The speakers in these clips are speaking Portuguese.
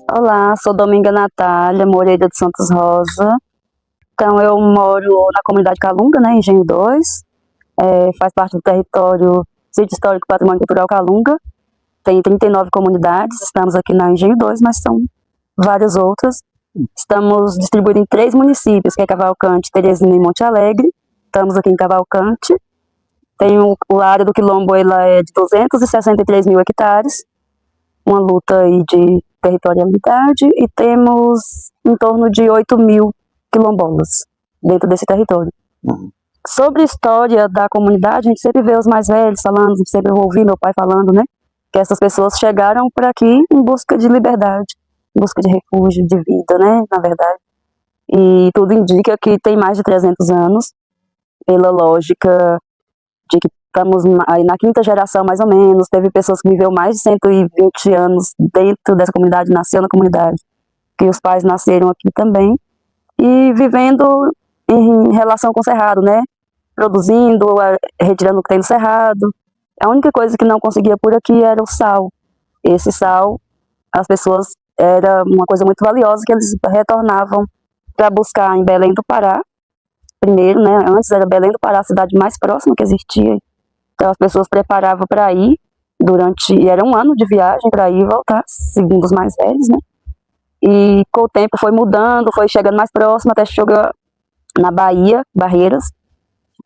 Olá, sou Dominga Natália Moreira de Santos Rosa. Então eu moro na comunidade Calunga, né, Engenho 2. Faz parte do território Sítio Histórico e Patrimônio Cultural Calunga. Tem 39 comunidades, estamos aqui na Engenho 2, mas são várias outras. Estamos distribuídos em 3 municípios, que é Cavalcante, Teresina e Monte Alegre. Estamos aqui em Cavalcante. Tem a área do Quilombo, ela é de 263 mil hectares. Uma luta aí de territorialidade, e temos em torno de 8 mil quilombolas dentro desse território. Sobre a história da comunidade, a gente sempre vê os mais velhos falando, sempre ouvi meu pai falando, né, que essas pessoas chegaram por aqui em busca de liberdade, em busca de refúgio, de vida, né, na verdade. E tudo indica que tem mais de 300 anos, pela lógica de que estamos aí na 5ª geração, mais ou menos. Teve pessoas que viveu mais de 120 anos dentro dessa comunidade, nasceu na comunidade, que os pais nasceram aqui também, e vivendo em relação com o cerrado, né? Produzindo, retirando o que tem no cerrado. A única coisa que não conseguia por aqui era o sal. Esse sal, as pessoas, era uma coisa muito valiosa que eles retornavam para buscar em Belém do Pará. Primeiro, né? Antes era Belém do Pará, a cidade mais próxima que existia. Então as pessoas preparavam para ir e era um ano de viagem para ir e voltar, segundo os mais velhos, né? E com o tempo foi mudando, foi chegando mais próximo, até chegou na Bahia, Barreiras,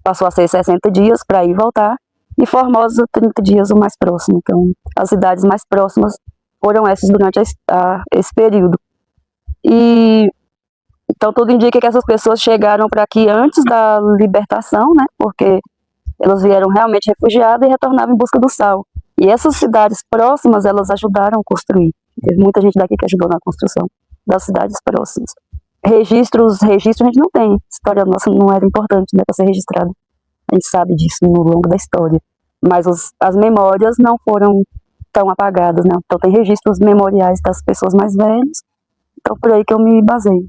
passou a ser 60 dias para ir e voltar, e Formosa 30 dias o mais próximo. Então as cidades mais próximas foram essas durante esse período. E então tudo indica que essas pessoas chegaram para aqui antes da libertação, né? Porque elas vieram realmente refugiadas e retornavam em busca do sal. E essas cidades próximas, elas ajudaram a construir. Teve muita gente daqui que ajudou na construção das cidades próximas. Registros a gente não tem. A história nossa não era importante, né, para ser registrada. A gente sabe disso no longo da história. Mas as memórias não foram tão apagadas, né? Então tem registros memoriais das pessoas mais velhas. Então por aí que eu me baseio.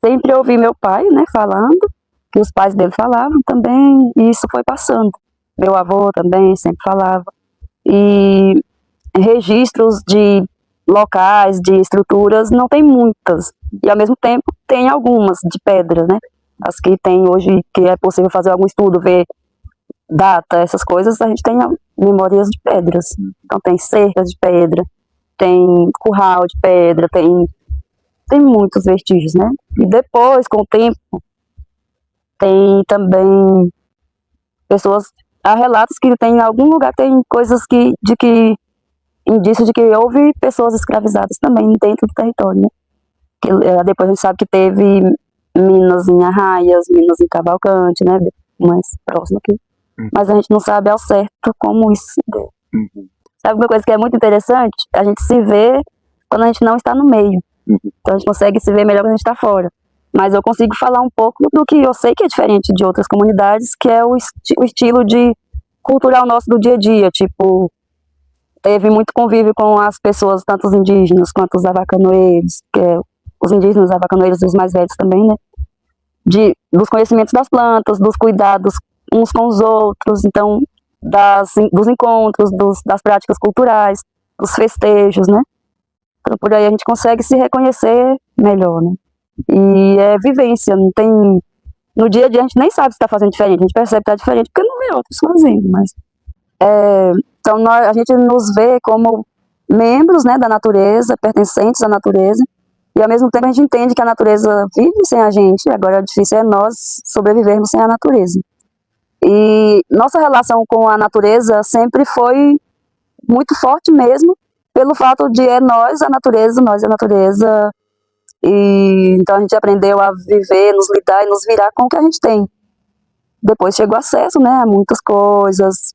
Sempre ouvi meu pai, né, falando, que os pais dele falavam também, e isso foi passando. Meu avô também sempre falava. E registros de locais, de estruturas, não tem muitas. E ao mesmo tempo tem algumas de pedra, né? As que tem hoje, que é possível fazer algum estudo, ver data, essas coisas, a gente tem memórias de pedras. Então tem cercas de pedra, tem curral de pedra, tem muitos vestígios, né? E depois, com o tempo, tem também há relatos que tem em algum lugar, tem coisas indícios de que houve pessoas escravizadas também dentro do território, né? Depois a gente sabe que teve minas em Arraias, minas em Cavalcante, né? Mais próximo aqui. Mas a gente não sabe ao certo como isso se deu. Sabe uma coisa que é muito interessante? A gente se vê quando a gente não está no meio. Então a gente consegue se ver melhor quando a gente está fora. Mas eu consigo falar um pouco do que eu sei que é diferente de outras comunidades, que é o estilo cultural nosso do dia a dia. Tipo, teve muito convívio com as pessoas, tanto os indígenas quanto os avacanoeiros, que é os indígenas, avacanoeiros, os mais velhos também, né? Dos conhecimentos das plantas, dos cuidados uns com os outros, então, dos encontros, das práticas culturais, dos festejos, né? Então, por aí a gente consegue se reconhecer melhor, né? E é vivência, não tem... No dia a dia a gente nem sabe se está fazendo diferente, a gente percebe que está diferente porque não vê outros fazendo, mas... Então a gente nos vê como membros, né, da natureza, pertencentes à natureza, e ao mesmo tempo a gente entende que a natureza vive sem a gente, agora o difícil é nós sobrevivermos sem a natureza. E nossa relação com a natureza sempre foi muito forte mesmo, pelo fato de nós a natureza, e então a gente aprendeu a viver, nos lidar e nos virar com o que a gente tem. Depois chegou acesso, né, a muitas coisas,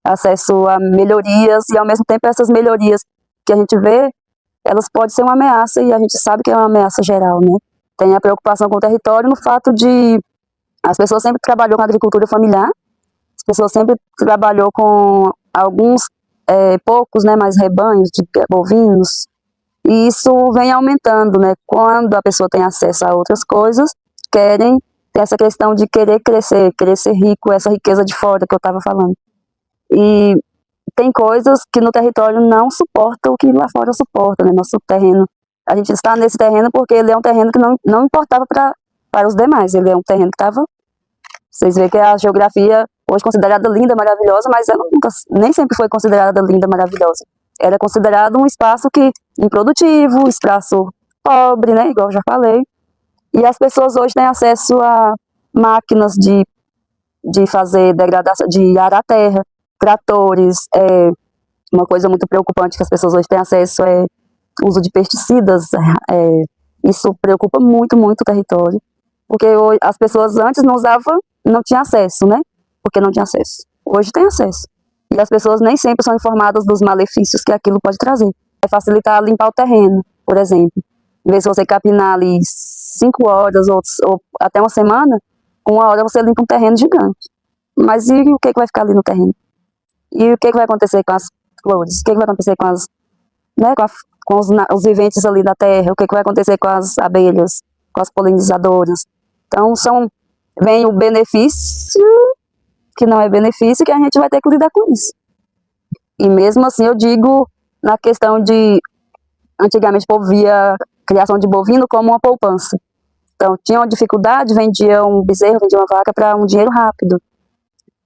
acesso a melhorias, e ao mesmo tempo essas melhorias que a gente vê, elas podem ser uma ameaça, e a gente sabe que é uma ameaça geral, né? Tem a preocupação com o território no fato de as pessoas sempre trabalhou com agricultura familiar, as pessoas sempre trabalhou com alguns poucos, né, mais rebanhos de bovinos, e isso vem aumentando, né, quando a pessoa tem acesso a outras coisas, querem ter essa questão de querer ser rico, essa riqueza de fora que eu estava falando. E tem coisas que no território não suportam o que lá fora suporta, né, nosso terreno. A gente está nesse terreno porque ele é um terreno que não importava para os demais, ele é um terreno que estava... Vocês veem que a geografia, hoje considerada linda, maravilhosa, mas ela nem sempre foi considerada linda, maravilhosa. Era considerado um espaço improdutivo, espaço pobre, né, igual eu já falei. E as pessoas hoje têm acesso a máquinas de fazer degradação, de arar a terra, tratores. Uma coisa muito preocupante que as pessoas hoje têm acesso é o uso de pesticidas. Isso preocupa muito, muito o território. Porque hoje, as pessoas antes não tinham acesso, né? Porque não tinha acesso. Hoje tem acesso. E as pessoas nem sempre são informadas dos malefícios que aquilo pode trazer. Vai facilitar limpar o terreno, por exemplo. Em vez de você capinar ali 5 horas ou até uma semana, com 1 hora você limpa um terreno gigante. Mas e o que vai ficar ali no terreno? E o que vai acontecer com as flores? O que vai acontecer com com os viventes ali da terra? O que vai acontecer com as abelhas, com as polinizadoras? Então vem o benefício, que não é benefício, que a gente vai ter que lidar com isso. E mesmo assim eu digo na questão de, antigamente o povo via a criação de bovino como uma poupança. Então tinha uma dificuldade, vendia um bezerro, vendia uma vaca para um dinheiro rápido.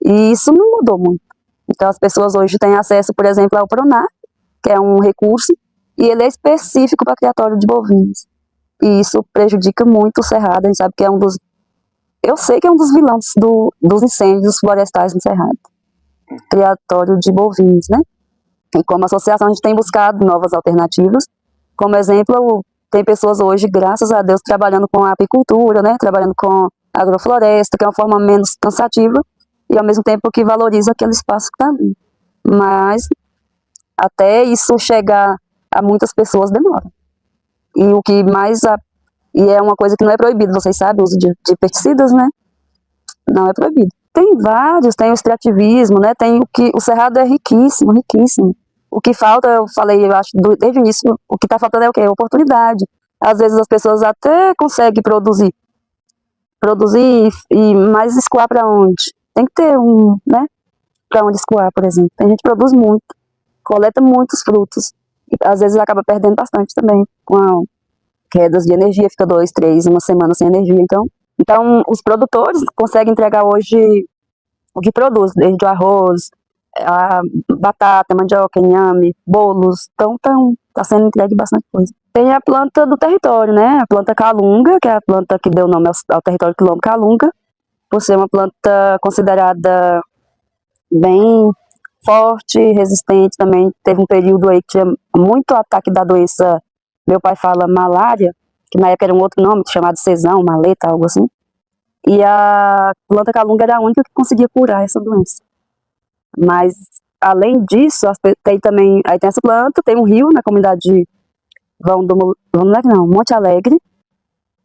E isso não mudou muito. Então as pessoas hoje têm acesso, por exemplo, ao Pronar, que é um recurso, e ele é específico para criatório de bovinos. E isso prejudica muito o cerrado. A gente sabe que eu sei que é um dos vilões dos incêndios florestais no cerrado. Criatório de bovinos, né? E como associação a gente tem buscado novas alternativas. Como exemplo, tem pessoas hoje, graças a Deus, trabalhando com a apicultura, né? Trabalhando com a agrofloresta, que é uma forma menos cansativa e ao mesmo tempo que valoriza aquele espaço que está ali. Mas até isso chegar a muitas pessoas demora. E o que mais... E é uma coisa que não é proibido, vocês sabem, o uso de pesticidas, né? Não é proibido. Tem vários, tem o extrativismo, né? Tem o cerrado é riquíssimo, riquíssimo. O que falta, eu falei, eu acho, desde o início, o que está faltando é o quê? Oportunidade. Às vezes as pessoas até conseguem produzir, mas escoar para onde? Tem que ter né? Para onde escoar, por exemplo. Tem gente que produz muito, coleta muitos frutos, e às vezes acaba perdendo bastante também, com quedas de energia, fica 2, 3, uma semana sem energia. Então os produtores conseguem entregar hoje o que produz, desde o arroz, a batata, mandioca, inhame, bolos. Então tá sendo entregue bastante coisa. Tem a planta do território, né? A planta calunga, que é a planta que deu nome ao território quilombo calunga, por ser uma planta considerada bem forte, resistente também. Teve um período aí que tinha muito ataque da doença, meu pai fala malária, que na época era um outro nome, chamado cesão, maleta, algo assim. E a planta calunga era a única que conseguia curar essa doença. Mas, além disso, tem também, aí tem essa planta, tem um rio na comunidade de Monte Alegre,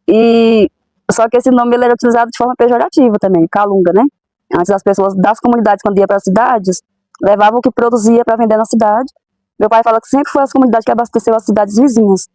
e só que esse nome ele era utilizado de forma pejorativa também, calunga, né? Antes as pessoas das comunidades, quando iam para as cidades, levavam o que produzia para vender na cidade. Meu pai fala que sempre foi as comunidades que abasteceu as cidades vizinhas,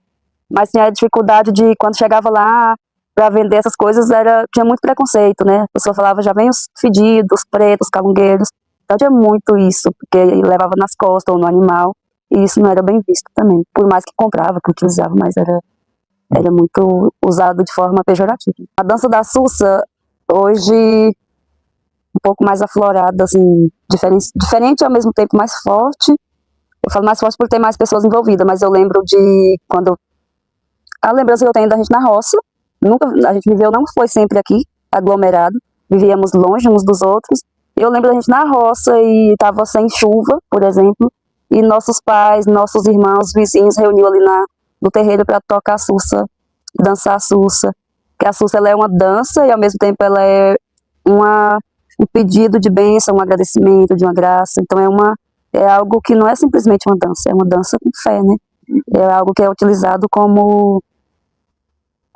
mas tinha a dificuldade de, quando chegava lá para vender essas coisas, tinha muito preconceito, né? A pessoa falava, já vem os fedidos, pretos, calungueiros. Então tinha muito isso, porque levava nas costas ou no animal, e isso não era bem visto também. Por mais que comprava, que utilizava, mas era muito usado de forma pejorativa. A dança da Sussa, hoje, um pouco mais aflorada, assim, diferente e ao mesmo tempo mais forte. Eu falo mais forte por ter mais pessoas envolvidas, mas eu lembro de quando... A lembrança que eu tenho da gente na roça, a gente viveu, não foi sempre aqui, aglomerado, vivíamos longe uns dos outros. Eu lembro da gente na roça e estava sem chuva, por exemplo, e nossos pais, nossos irmãos, vizinhos reuniam ali no terreiro para tocar a Sussa, dançar a Sussa. Porque a Sussa ela é uma dança e ao mesmo tempo ela é um pedido de bênção, um agradecimento, de uma graça. Então é algo que não é simplesmente uma dança, é uma dança com fé, né? É algo que é utilizado como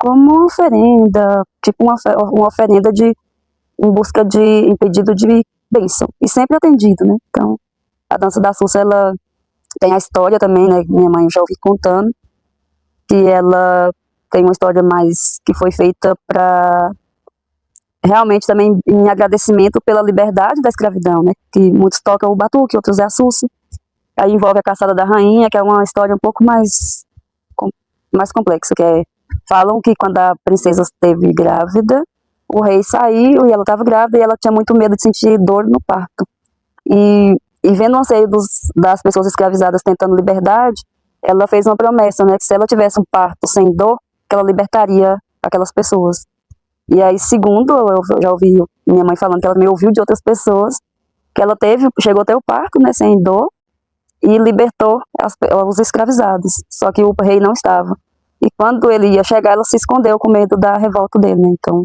uma oferenda, tipo uma oferenda em busca em pedido de bênção, e sempre atendido, né? Então, A dança da Sussa, ela tem a história também, né? Minha mãe já ouvi contando, que ela tem uma história mais que foi feita para realmente também em agradecimento pela liberdade da escravidão, né? Que muitos tocam o batuque, outros é a Sussa. Aí envolve a caçada da rainha, que é uma história um pouco mais complexa, que é, falam que quando a princesa esteve grávida, o rei saiu e ela estava grávida e ela tinha muito medo de sentir dor no parto. E vendo o anseio das pessoas escravizadas tentando liberdade, ela fez uma promessa, né, que se ela tivesse um parto sem dor, que ela libertaria aquelas pessoas. E aí, segundo, eu já ouvi minha mãe falando que ela me ouviu de outras pessoas, que ela chegou a ter o parto, né, sem dor, e libertou os escravizados, só que o rei não estava. E quando ele ia chegar, ela se escondeu com medo da revolta dele, né? Então,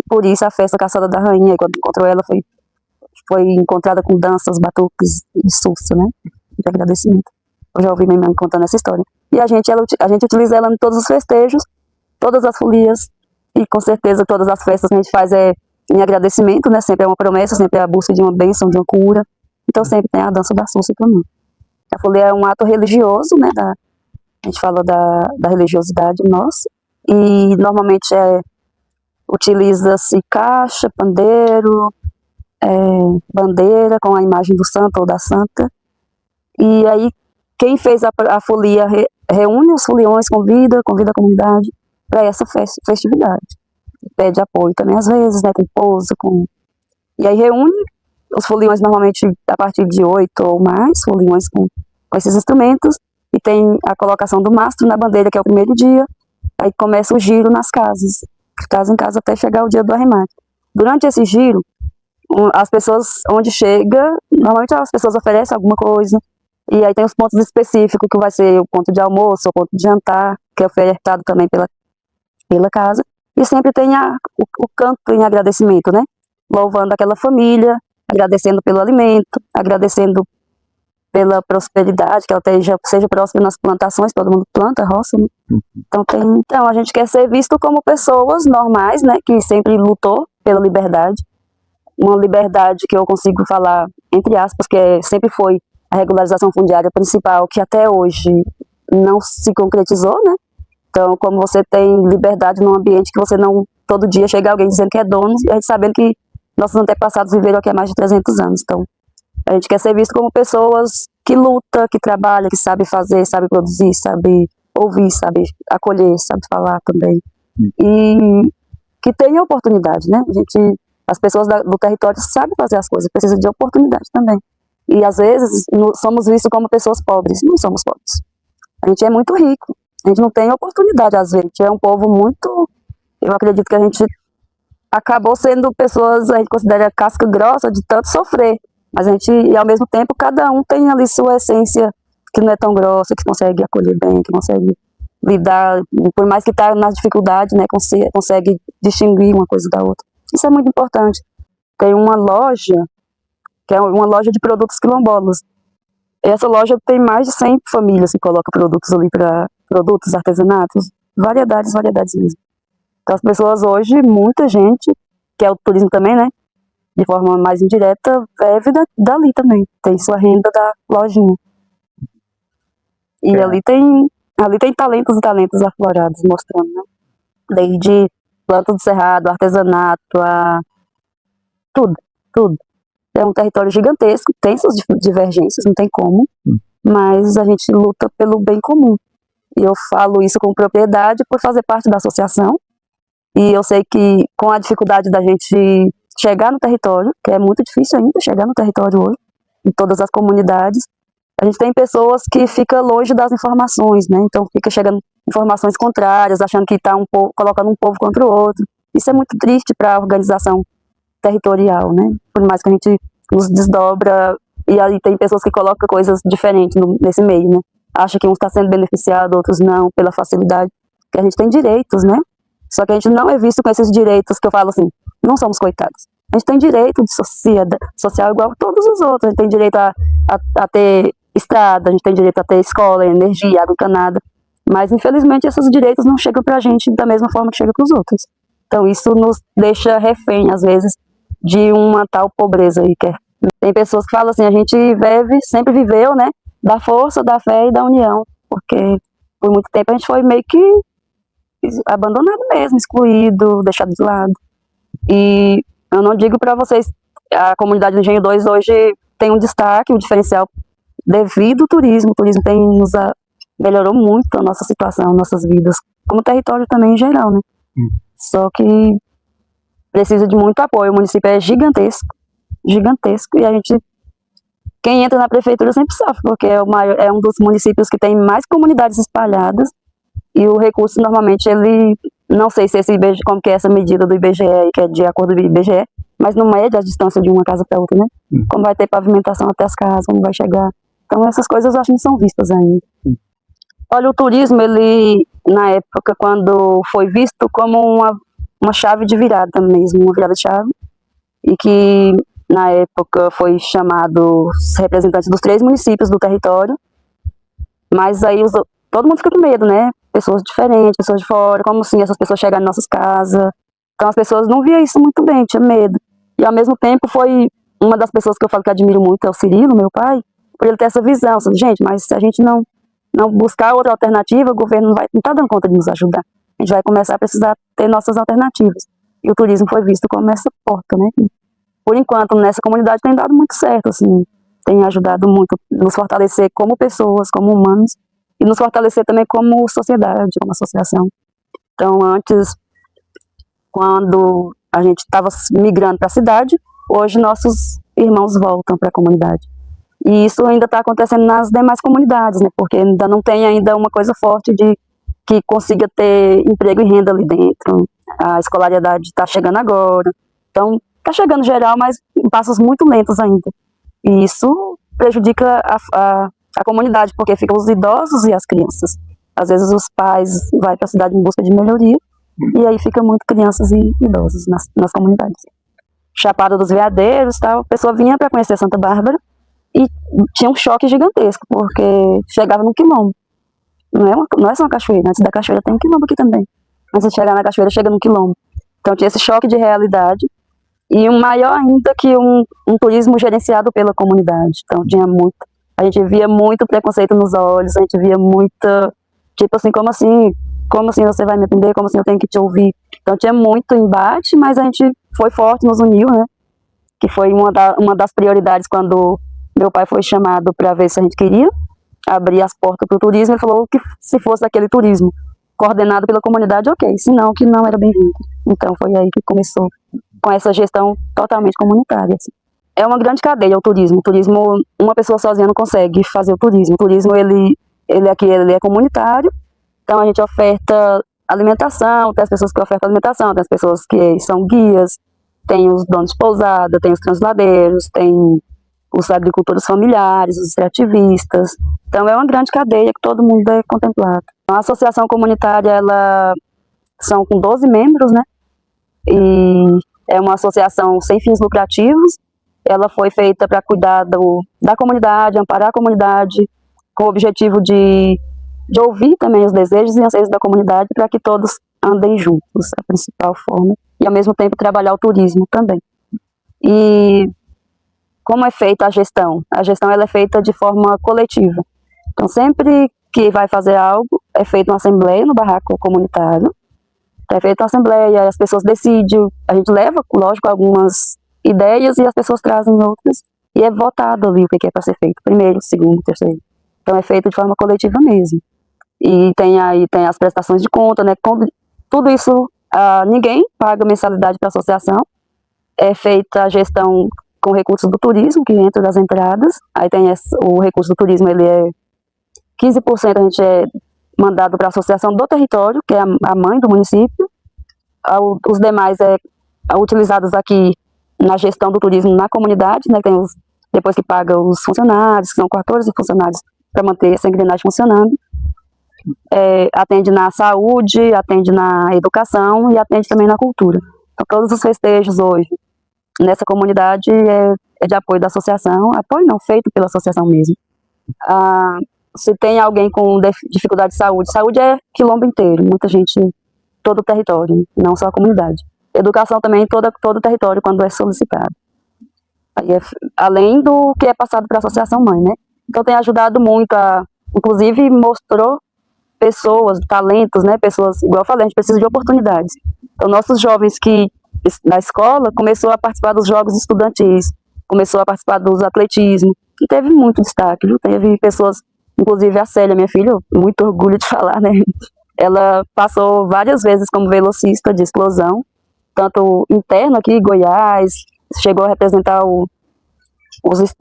por isso a festa Caçada da Rainha, quando encontrou ela, foi encontrada com danças, batuques e Sussa, né? De agradecimento. Eu já ouvi minha mãe contando essa história. E a gente utiliza ela em todos os festejos, todas as folias, e com certeza todas as festas que a gente faz é em agradecimento, né? Sempre é uma promessa, sempre é a busca de uma bênção, de uma cura. Então sempre tem a dança da Sussa também. A folia é um ato religioso, né? A gente fala da religiosidade nossa. E normalmente utiliza-se caixa, pandeiro, bandeira com a imagem do santo ou da santa. E aí quem fez a folia reúne os foliões, convida a comunidade para essa festividade. Pede apoio também às vezes, né? Com pousa, E aí reúne os foliões normalmente a partir de 8 ou mais foliões com esses instrumentos, e tem a colocação do mastro na bandeira, que é o primeiro dia, aí começa o giro nas casas, de casa em casa até chegar o dia do arremate. Durante esse giro, as pessoas, onde chega, normalmente as pessoas oferecem alguma coisa, e aí tem os pontos específicos, que vai ser o ponto de almoço, o ponto de jantar, que é ofertado também pela casa, e sempre tem o canto em agradecimento, né? Louvando aquela família, agradecendo pelo alimento, agradecendo pela prosperidade, que ela seja próxima nas plantações, todo mundo planta, roça, né? Então a gente quer ser visto como pessoas normais, né, que sempre lutou pela liberdade, uma liberdade que eu consigo falar, entre aspas, que sempre foi a regularização fundiária principal, que até hoje não se concretizou, né? Então, como você tem liberdade num ambiente que você não, todo dia chega alguém dizendo que é dono, e a gente sabendo que nossos antepassados viveram aqui há mais de 300 anos, então a gente quer ser visto como pessoas que lutam, que trabalham, que sabem fazer, sabem produzir, sabem ouvir, sabem acolher, sabem falar também. E que tem oportunidade, né? As pessoas do território sabem fazer as coisas, precisam de oportunidade também. E às vezes somos vistos como pessoas pobres. Não somos pobres. A gente é muito rico. A gente não tem oportunidade às vezes. A gente é um povo muito... Eu acredito que a gente acabou sendo pessoas, a gente considera casca grossa de tanto sofrer. Mas e ao mesmo tempo, cada um tem ali sua essência que não é tão grossa, que consegue acolher bem, que consegue lidar, por mais que está na dificuldade, né, consegue distinguir uma coisa da outra. Isso é muito importante. Tem uma loja, que é uma loja de produtos quilombolas. Essa loja tem mais de 100 famílias que colocam produtos ali para produtos, artesanatos, variedades mesmo. Então as pessoas hoje, muita gente, que é o turismo também, né, de forma mais indireta, vive dali também. Tem sua renda da lojinha. E ali tem talentos e talentos aflorados, mostrando, né? Desde planta do cerrado, artesanato, tudo. É um território gigantesco, tem suas divergências, não tem como, mas a gente luta pelo bem comum. E eu falo isso com propriedade por fazer parte da associação. E eu sei que com a dificuldade da gente chegar no território, que é muito difícil ainda chegar no território hoje, em todas as comunidades, a gente tem pessoas que ficam longe das informações, né? Então fica chegando informações contrárias, achando que está colocando um povo contra o outro. Isso é muito triste para a organização territorial, né? Por mais que a gente nos desdobra, e aí tem pessoas que colocam coisas diferentes nesse meio, né? Acha que uns está sendo beneficiado, outros não, pela facilidade, que a gente tem direitos, né? Só que a gente não é visto com esses direitos que eu falo assim, não somos coitados. A gente tem direito de social igual a todos os outros. A gente tem direito a ter estrada, a gente tem direito a ter escola, energia, água encanada. Mas, infelizmente, esses direitos não chegam pra gente da mesma forma que chega pros outros. Então, isso nos deixa refém, às vezes, de uma tal pobreza aí, que é Tem pessoas que falam assim, a gente sempre viveu, né, da força, da fé e da união, porque por muito tempo a gente foi meio que abandonado mesmo, excluído, deixado de lado. E eu não digo para vocês, a comunidade do Engenho 2 hoje tem um destaque, um diferencial devido ao turismo. O turismo melhorou muito a nossa situação, nossas vidas, como território também em geral, né? Só que precisa de muito apoio. O município é gigantesco, gigantesco, e quem entra na prefeitura sempre sofre, porque é um dos municípios que tem mais comunidades espalhadas, e o recurso normalmente não sei se como que é essa medida do IBGE, que é de acordo com o IBGE, mas não mede a distância de uma casa para outra, né? Como vai ter pavimentação até as casas, como vai chegar. Então essas coisas eu acho que não são vistas ainda. Olha, o turismo, na época, quando foi visto como uma chave de virada mesmo, uma virada de chave, e que na época foi chamado os representantes dos 3 municípios do território, mas aí todo mundo fica com medo, né? Pessoas diferentes, pessoas de fora, como assim essas pessoas chegarem em nossas casas. Então as pessoas não viam isso muito bem, tinha medo. E ao mesmo tempo foi uma das pessoas que eu falo que admiro muito, é o Cirilo, meu pai, por ele ter essa visão. Assim, gente, mas se a gente não buscar outra alternativa, o governo não está dando conta de nos ajudar. A gente vai começar a precisar ter nossas alternativas. E o turismo foi visto como essa porta, né? E, por enquanto, nessa comunidade tem dado muito certo, assim, tem ajudado muito a nos fortalecer como pessoas, como humanos, e nos fortalecer também como sociedade, como associação. Então, antes, quando a gente estava migrando para a cidade, hoje nossos irmãos voltam para a comunidade. E isso ainda está acontecendo nas demais comunidades, né? Porque ainda não tem ainda uma coisa forte de que consiga ter emprego e renda ali dentro. A escolaridade está chegando agora. Então, está chegando geral, mas em passos muito lentos ainda. E isso prejudica a comunidade, porque ficam os idosos e as crianças. Às vezes os pais vão para a cidade em busca de melhoria, e aí fica muito crianças e idosos nas comunidades. Chapada dos Veadeiros, tal, a pessoa vinha para conhecer Santa Bárbara e tinha um choque gigantesco, porque chegava num quilombo. Não é só uma cachoeira, antes da cachoeira tem um quilombo aqui também. Antes de chegar na cachoeira, chega num quilombo. Então tinha esse choque de realidade, e um maior ainda que um turismo gerenciado pela comunidade. Então a gente via muito preconceito nos olhos, a gente via muita, tipo assim, como assim você vai me atender, como assim eu tenho que te ouvir. Então tinha muito embate, mas a gente foi forte, nos uniu, né? Que foi uma das prioridades quando meu pai foi chamado para ver se a gente queria abrir as portas para o turismo. Ele falou que se fosse aquele turismo coordenado pela comunidade, ok, senão que não era bem-vindo. Então foi aí que começou com essa gestão totalmente comunitária. Assim. É uma grande cadeia o turismo. O turismo, uma pessoa sozinha não consegue fazer o turismo. O turismo, ele é comunitário, então a gente oferta alimentação, tem as pessoas que ofertam alimentação, tem as pessoas que são guias, tem os donos de pousada, tem os transladeiros, tem os agricultores familiares, os extrativistas. Então é uma grande cadeia que todo mundo é contemplado. A associação comunitária, são com 12 membros, né? E é uma associação sem fins lucrativos. Ela foi feita para cuidar da comunidade, amparar a comunidade, com o objetivo de ouvir também os desejos e anseios da comunidade para que todos andem juntos, a principal forma, e ao mesmo tempo trabalhar o turismo também. E como é feita a gestão? A gestão ela é feita de forma coletiva. Então, sempre que vai fazer algo, é feita uma assembleia no barraco comunitário, é feita uma assembleia, as pessoas decidem, a gente leva, lógico, algumas ideias e as pessoas trazem outras, e é votado ali o que é para ser feito, primeiro, segundo, terceiro. Então é feito de forma coletiva mesmo. E tem as prestações de conta, né? Tudo isso, ninguém paga mensalidade para a associação, é feita a gestão com recursos do turismo, que entra das entradas, aí tem o recurso do turismo, ele é 15% a gente é mandado para a associação do território, que é a mãe do município, os demais utilizados aqui na gestão do turismo na comunidade, né? Tem depois que paga os funcionários, que são 14 funcionários para manter essa engrenagem funcionando, atende na saúde, atende na educação e atende também na cultura. Então todos os festejos hoje nessa comunidade é de apoio da associação, apoio não, feito pela associação mesmo. Se tem alguém com dificuldade de saúde é quilombo inteiro, muita gente, todo o território, não só a comunidade. Educação também, todo o território quando é solicitado. Aí além do que é passado para a Associação Mãe, né? Então tem ajudado muito, inclusive mostrou pessoas, talentos, né? Pessoas, igual eu falei, a gente precisa de oportunidades. Então nossos jovens que na escola começou a participar dos jogos estudantis, começou a participar dos atletismo, e teve muito destaque, viu? Teve pessoas, inclusive a Célia, minha filha, muito orgulho de falar, né? Ela passou várias vezes como velocista de explosão, tanto interno aqui em Goiás, chegou a representar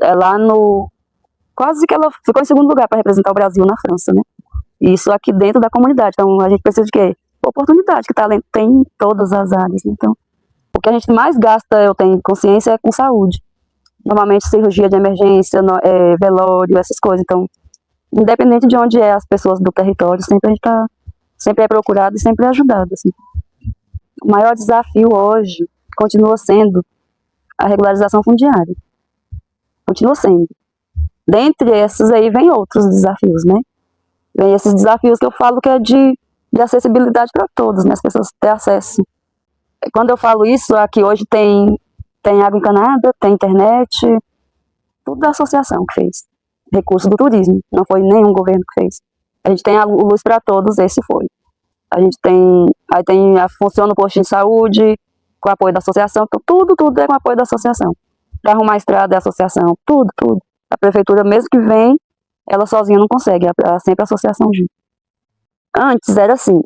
lá no... Quase que ela ficou em segundo lugar para representar o Brasil na França, né? Isso aqui dentro da comunidade. Então a gente precisa de quê? Oportunidade, que talento tem em todas as áreas. Então, o que a gente mais gasta, eu tenho consciência, é com saúde. Normalmente cirurgia de emergência, velório, essas coisas. Então, independente de onde é as pessoas do território, sempre a gente sempre é procurado e sempre é ajudado. Assim. O maior desafio hoje continua sendo a regularização fundiária. Continua sendo. Dentre esses aí vem outros desafios, né? Vem esses desafios que eu falo que é de acessibilidade para todos, né? As pessoas terem acesso. Quando eu falo isso, aqui hoje tem água encanada, tem internet, tudo da associação que fez. Recurso do turismo, não foi nenhum governo que fez. A gente tem a luz para todos, esse foi. A gente funciona o posto de saúde, com apoio da associação, tudo é com apoio da associação. Para arrumar a estrada é a associação, tudo. A prefeitura, mesmo que vem, ela sozinha não consegue, sempre a associação junto. Antes era assim,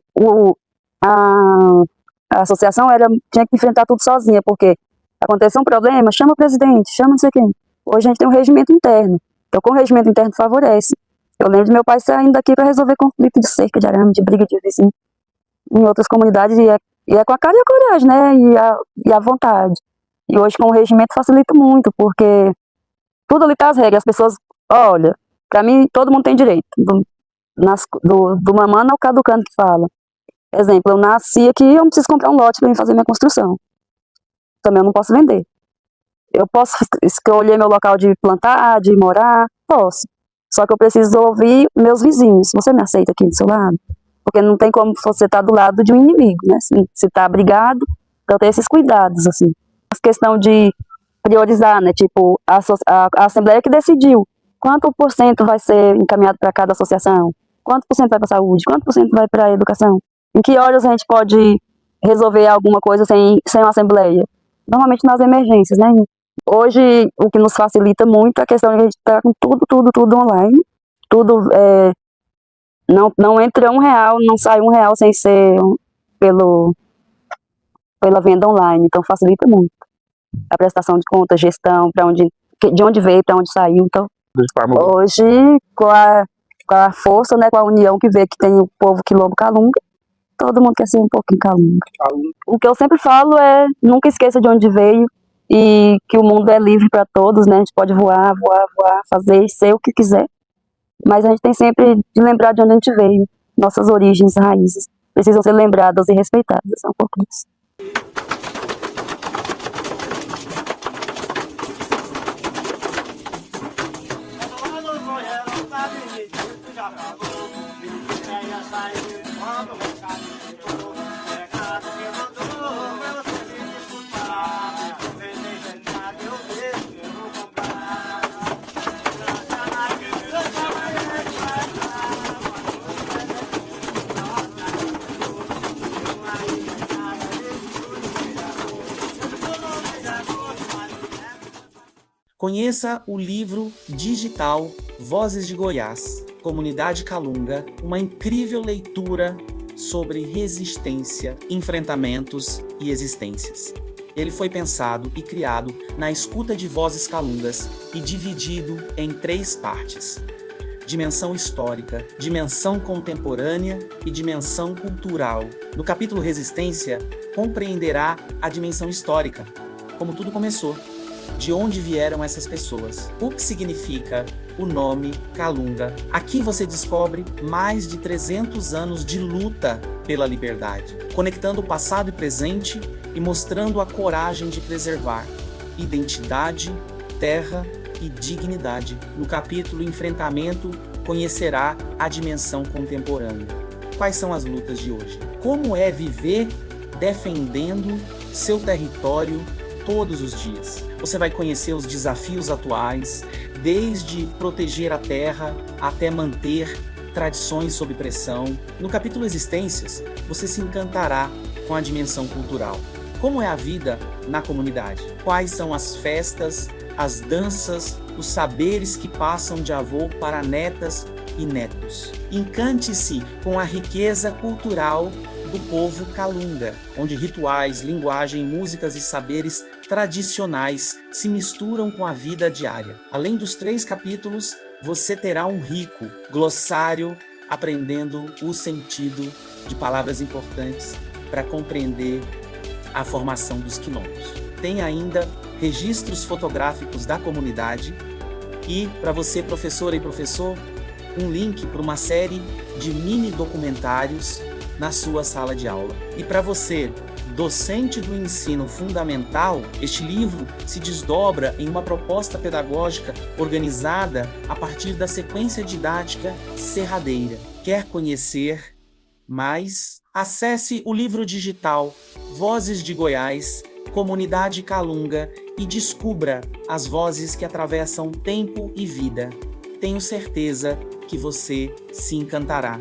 a associação tinha que enfrentar tudo sozinha, porque aconteceu um problema, chama o presidente, chama não sei quem. Hoje a gente tem um regimento interno, então com o regimento interno favorece. Eu lembro de meu pai saindo daqui para resolver conflito de cerca, de arame, de briga de vizinho, em outras comunidades, e é com a cara e a coragem, né, e a vontade. E hoje com o regimento facilita muito, porque tudo ali tá as regras, as pessoas, olha, para mim todo mundo tem direito, do mamano ao caducano que fala. Exemplo, eu nasci aqui, eu não preciso comprar um lote para mim fazer minha construção. Também eu não posso vender. Eu posso escolher meu local de plantar, de morar, posso. Só que eu preciso ouvir meus vizinhos. Você me aceita aqui do seu lado? Porque não tem como você estar do lado de um inimigo, né? Se tá brigado, então tem esses cuidados, assim. A questão de priorizar, né? Tipo, a Assembleia que decidiu quanto por cento vai ser encaminhado para cada associação, quanto por cento vai para a saúde, quanto por cento vai para a educação. Em que horas a gente pode resolver alguma coisa sem uma assembleia? Normalmente nas emergências, né? Hoje, o que nos facilita muito é a questão de a gente estar com tudo online. Tudo, não entra R$1, não sai R$1 sem ser pela venda online. Então, facilita muito. A prestação de conta, gestão, de onde veio, para onde saiu. Então, hoje, com a força, né, com a união que vê que tem o povo quilombo Calunga, todo mundo quer ser um pouquinho Calunga. O que eu sempre falo é, nunca esqueça de onde veio e que o mundo é livre para todos, né? A gente pode voar, fazer e ser o que quiser. Mas a gente tem sempre de lembrar de onde a gente veio. Nossas origens, raízes, precisam ser lembradas e respeitadas. É um pouco disso. Conheça o livro digital Vozes de Goiás, Comunidade Calunga, uma incrível leitura sobre resistência, enfrentamentos e existências. Ele foi pensado e criado na escuta de vozes calungas e dividido em 3 partes: dimensão histórica, dimensão contemporânea e dimensão cultural. No capítulo Resistência, compreenderá a dimensão histórica, como tudo começou. De onde vieram essas pessoas? O que significa o nome Calunga? Aqui você descobre mais de 300 anos de luta pela liberdade, conectando o passado e presente e mostrando a coragem de preservar identidade, terra e dignidade. No capítulo Enfrentamento, conhecerá a dimensão contemporânea. Quais são as lutas de hoje? Como é viver defendendo seu território todos os dias? você vai conhecer os desafios atuais, desde proteger a terra até manter tradições sob pressão. No capítulo Existências, você se encantará com a dimensão cultural. Como é a vida na comunidade? Quais são as festas, as danças, os saberes que passam de avô para netas e netos? Encante-se com a riqueza cultural do povo Kalunga, onde rituais, linguagem, músicas e saberes tradicionais se misturam com a vida diária. Além dos 3 capítulos, você terá um rico glossário aprendendo o sentido de palavras importantes para compreender a formação dos quilombos. Tem ainda registros fotográficos da comunidade e, para você, professora e professor, um link para uma série de mini documentários na sua sala de aula. E para você, docente do ensino fundamental, este livro se desdobra em uma proposta pedagógica organizada a partir da sequência didática Serradeira. Quer conhecer mais? Acesse o livro digital Vozes de Goiás, Comunidade Kalunga e descubra as vozes que atravessam tempo e vida. Tenho certeza que você se encantará.